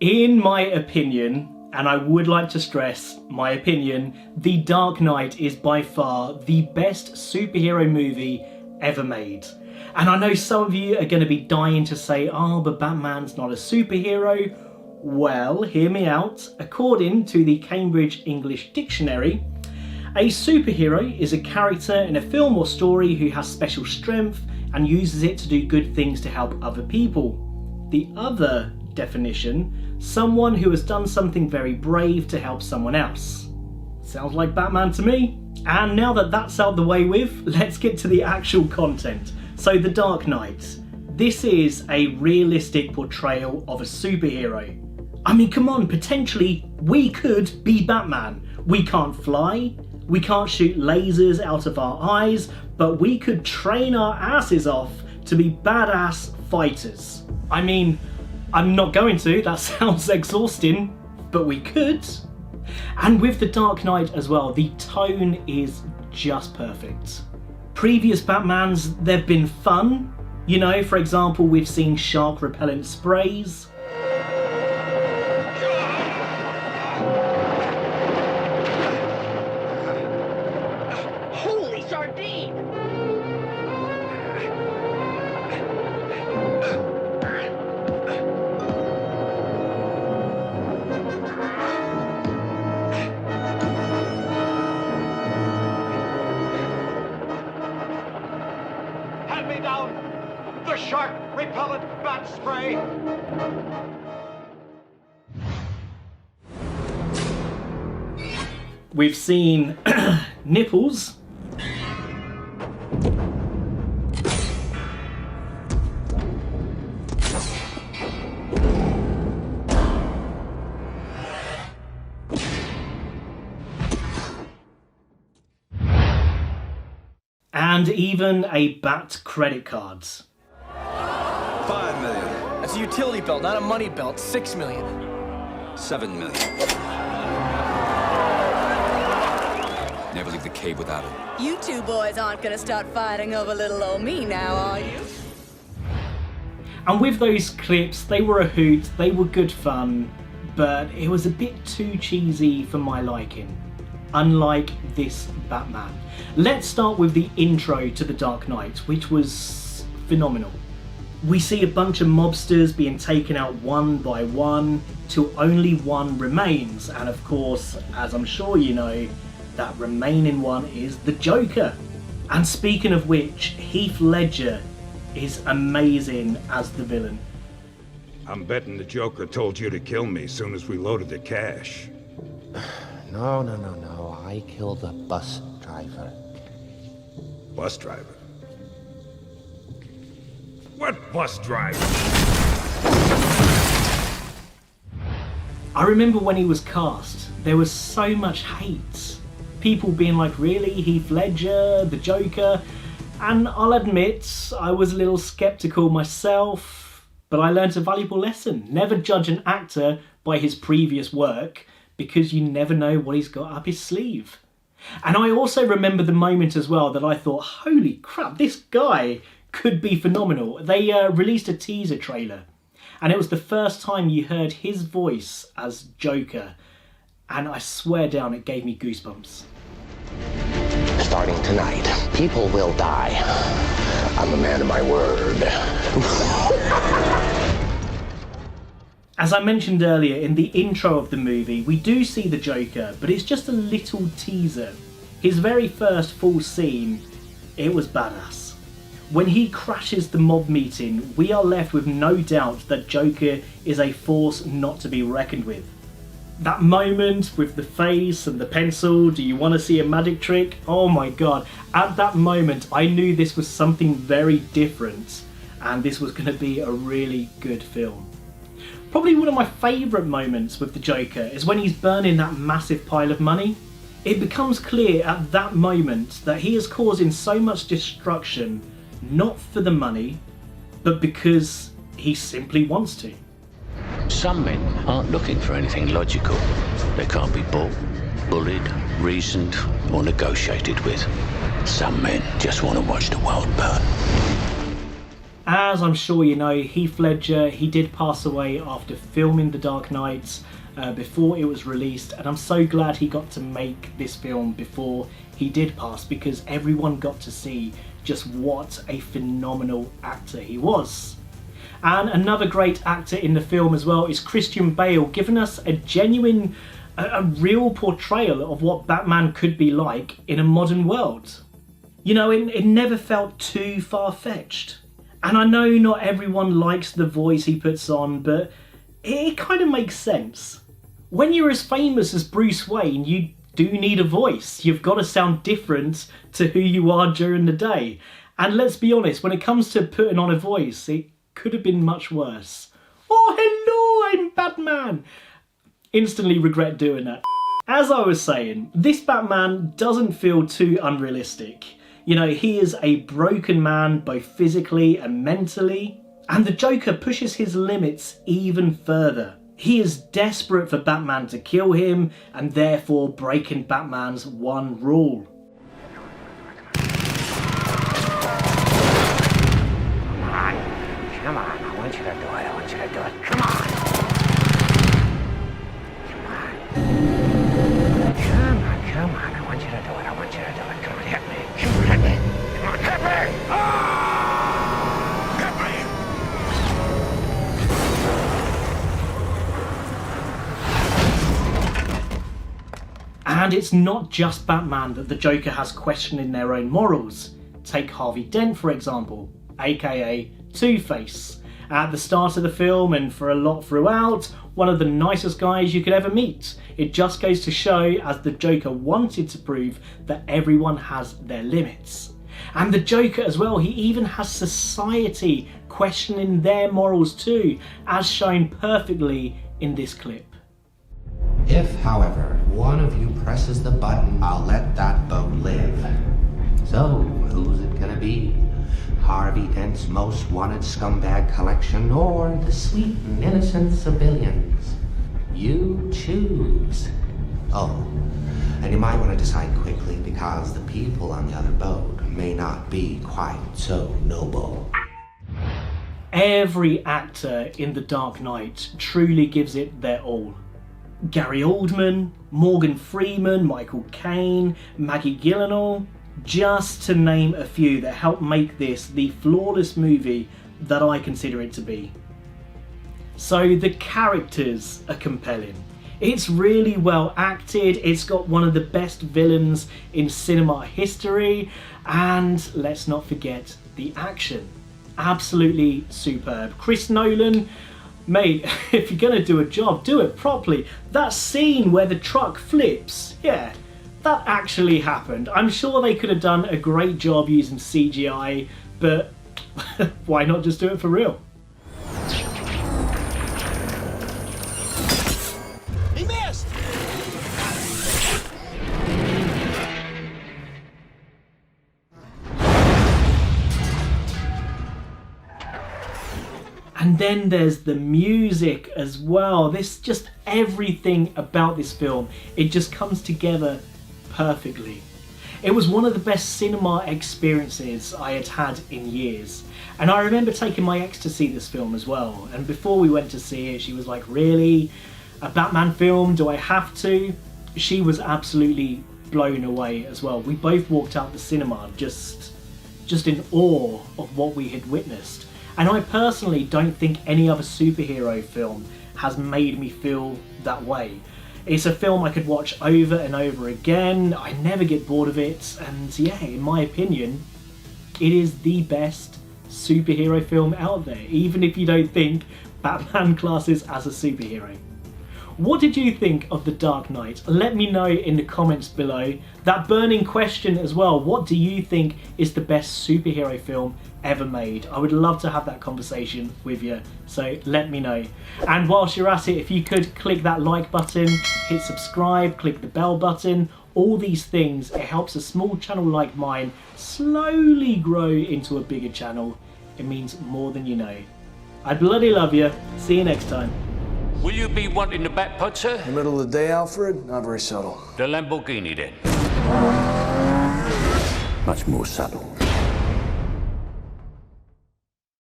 In my opinion, and I would like to stress my opinion, The Dark Knight is by far the best superhero movie ever made. And I know some of you are going to be dying to say, oh, but Batman's not a superhero. Well, hear me out. According to the Cambridge English Dictionary, a superhero is a character in a film or story who has special strength and uses it to do good things to help other people. The other definition, someone who has done something very brave to help someone else. Sounds like Batman to me. And now that that's out the way with, let's get to the actual content. So The Dark Knight. This is a realistic portrayal of a superhero. I mean, come on, potentially we could be Batman. We can't fly, we can't shoot lasers out of our eyes, but we could train our asses off to be badass fighters. I mean, I'm not going to, that sounds exhausting, but we could. And with The Dark Knight as well, the tone is just perfect. Previous Batmans, they've been fun. You know, for example, we've seen shark repellent sprays. Holy sardine! Hand me down the shark repellent bat spray. We've seen nipples. And even a bat credit card. 5 million. That's a utility belt, not a money belt. 6 million. 7 million. Never leave the cave without it. You two boys aren't gonna start fighting over little old me now, are you? And with those clips, they were a hoot, they were good fun, but it was a bit too cheesy for my liking. Unlike this Batman. Let's start with the intro to The Dark Knight, which was phenomenal. We see a bunch of mobsters being taken out one by one till only one remains, and of course, as I'm sure you know, that remaining one is the Joker. And speaking of which, Heath Ledger is amazing as the villain. I'm betting the Joker told you to kill me as soon as we loaded the cash. No. I killed the bus driver. Bus driver? What bus driver? I remember when he was cast, there was so much hate. People being like, really, Heath Ledger, the Joker? And I'll admit, I was a little skeptical myself, but I learned a valuable lesson. Never judge an actor by his previous work, because you never know what he's got up his sleeve. And I also remember the moment as well that I thought, holy crap, this guy could be phenomenal. They released a teaser trailer, and it was the first time you heard his voice as Joker, and I swear down, it gave me goosebumps. Starting tonight, people will die. I'm a man of my word. As I mentioned earlier, in the intro of the movie, we do see the Joker, but it's just a little teaser. His very first full scene, it was badass. When he crashes the mob meeting, we are left with no doubt that Joker is a force not to be reckoned with. That moment with the face and the pencil, do you want to see a magic trick? Oh my god, at that moment I knew this was something very different and this was going to be a really good film. Probably one of my favourite moments with the Joker is when he's burning that massive pile of money. It becomes clear at that moment that he is causing so much destruction, not for the money, but because he simply wants to. Some men aren't looking for anything logical. They can't be bought, bullied, reasoned, or negotiated with. Some men just want to watch the world burn. As I'm sure you know, Heath Ledger, he did pass away after filming The Dark Knight before it was released, and I'm so glad he got to make this film before he did pass, because everyone got to see just what a phenomenal actor he was. And another great actor in the film as well is Christian Bale, giving us a genuine, a real portrayal of what Batman could be like in a modern world. You know, it never felt too far-fetched. And I know not everyone likes the voice he puts on, but it kind of makes sense. When you're as famous as Bruce Wayne, you do need a voice. You've got to sound different to who you are during the day. And let's be honest, when it comes to putting on a voice, it could have been much worse. Oh, hello, I'm Batman. Instantly regret doing that. As I was saying, this Batman doesn't feel too unrealistic. You know, he is a broken man, both physically and mentally. And the Joker pushes his limits even further. He is desperate for Batman to kill him, and therefore breaking Batman's one rule. Come on, I want you to do it, I want you to do it. Come on! Come on, I want you to do it, I want you to do it. Come on, hit me. Come on, hit me. Come on, hit me! Hit me! And it's not just Batman that the Joker has questioning their own morals. Take Harvey Dent, for example, aka Two-Face. At the start of the film and for a lot throughout, one of the nicest guys you could ever meet. It just goes to show, as the Joker wanted to prove, that everyone has their limits. And the Joker as well, he even has society questioning their morals too, as shown perfectly in this clip. If, however, one of you presses the button, I'll let that boat live. So, who's it gonna be? Harvey Dent's most wanted scumbag collection, or the sweet and innocent civilians? You choose. Oh, and you might want to decide quickly, because the people on the other boat may not be quite so noble. Every actor in The Dark Knight truly gives it their all. Gary Oldman, Morgan Freeman, Michael Caine, Maggie Gyllenhaal, just to name a few that helped make this the flawless movie that I consider it to be. So the characters are compelling. It's really well acted, it's got one of the best villains in cinema history, and let's not forget the action. Absolutely superb. Chris Nolan, mate, if you're gonna do a job, do it properly. That scene where the truck flips, yeah, that actually happened. I'm sure they could have done a great job using CGI, but why not just do it for real? He missed! And then there's the music as well. This just everything about this film, it just comes together perfectly. It was one of the best cinema experiences I had had in years. And I remember taking my ex to see this film as well. And before we went to see it, she was like, really? A Batman film? Do I have to? She was absolutely blown away as well. We both walked out the cinema just in awe of what we had witnessed. And I personally don't think any other superhero film has made me feel that way. It's a film I could watch over and over again. I never get bored of it, and yeah, in my opinion, it is the best superhero film out there, even if you don't think Batman classes as a superhero. What did you think of The Dark Knight? Let me know in the comments below. That burning question as well, what do you think is the best superhero film ever made? I would love to have that conversation with you, so let me know. And whilst you're at it, if you could click that like button, hit subscribe, click the bell button, all these things, it helps a small channel like mine slowly grow into a bigger channel. It means more than you know. I bloody love you. See you next time. Will you be wanting the back putt, sir? In the middle of the day, Alfred? Not very subtle. The Lamborghini, then. Much more subtle.